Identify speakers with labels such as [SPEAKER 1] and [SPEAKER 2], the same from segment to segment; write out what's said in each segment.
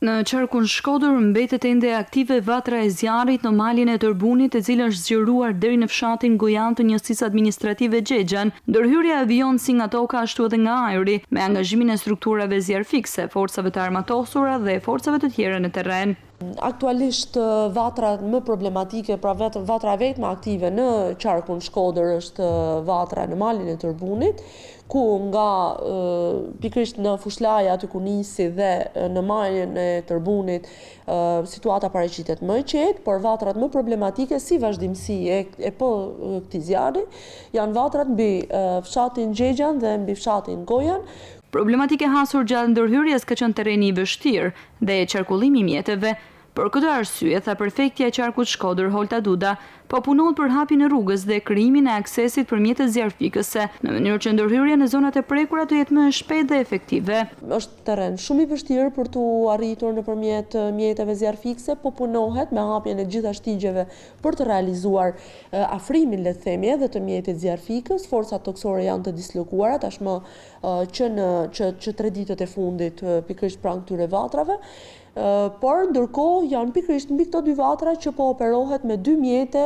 [SPEAKER 1] Në qarkun Shkodër mbetet ende aktive vatra e zjarrit në malin e Tërbunit, e cila është zgjeruar deri në fshatin Gojan të njësisë administrative Xhexhan. Ndërhyrja e avion si nga toka ashtu edhe nga ajri, me angazhimin e strukturave zjarfikse, forcave të armatosura dhe forcave të tjera në terren.
[SPEAKER 2] Aktualisht vatra më problematike, pra vatra vetëm aktive në qarkun Shkodër është vatra në malin e Tërbunit, ku nga pikërisht në Fushlaja aty ku nisi dhe në malin e Tërbunit situata paraqitet më e qetë, por vatrat më problematike si vazhdimsi e po këtij zjarri janë vatrat mbi fshatin Xhexhan dhe mbi fshatin Gojan.
[SPEAKER 1] Problematike hasur gjatë ndërhyrjes ka qenë terreni i vështirë dhe qarkullimi i mjeteve. Për këtë arsye, tha prefektja e qarkut Shkodër Holta Duda, po punohet për hapjen e rrugës dhe krijimin e aksesit për mjete zjarfikëse, në mënyrë që ndërhyrja në zonat e prekura të jetë më e shpejtë dhe efektive.
[SPEAKER 2] Është terren shumë i vështirë për tu arritur nëpërmjet mjeteve zjarfikëse, po punohet me hapjen e gjitha shtigjeve për të realizuar afrimin, le të themi, edhe të mjetit zjarfikës. Forcat toksore janë të dislokuara tashmë që 3 ditët e fundit pikërisht pranë këtyre vatrave. Por ndërkohë janë pikërisht mbi këto 2 vatra që po operohet me 2 mjete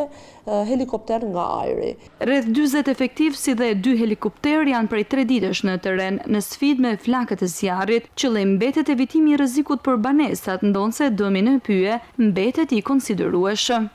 [SPEAKER 2] helikopter nga ajri.
[SPEAKER 1] Rreth 40 efektiv si dhe 2 helikopter janë prej 3 ditësh në terren në sfidë me flakët e zjarrit. Qëllimi mbetet evitimi i rrezikut për banesat, ndonse dëmi në pyje mbetet i konsiderueshëm.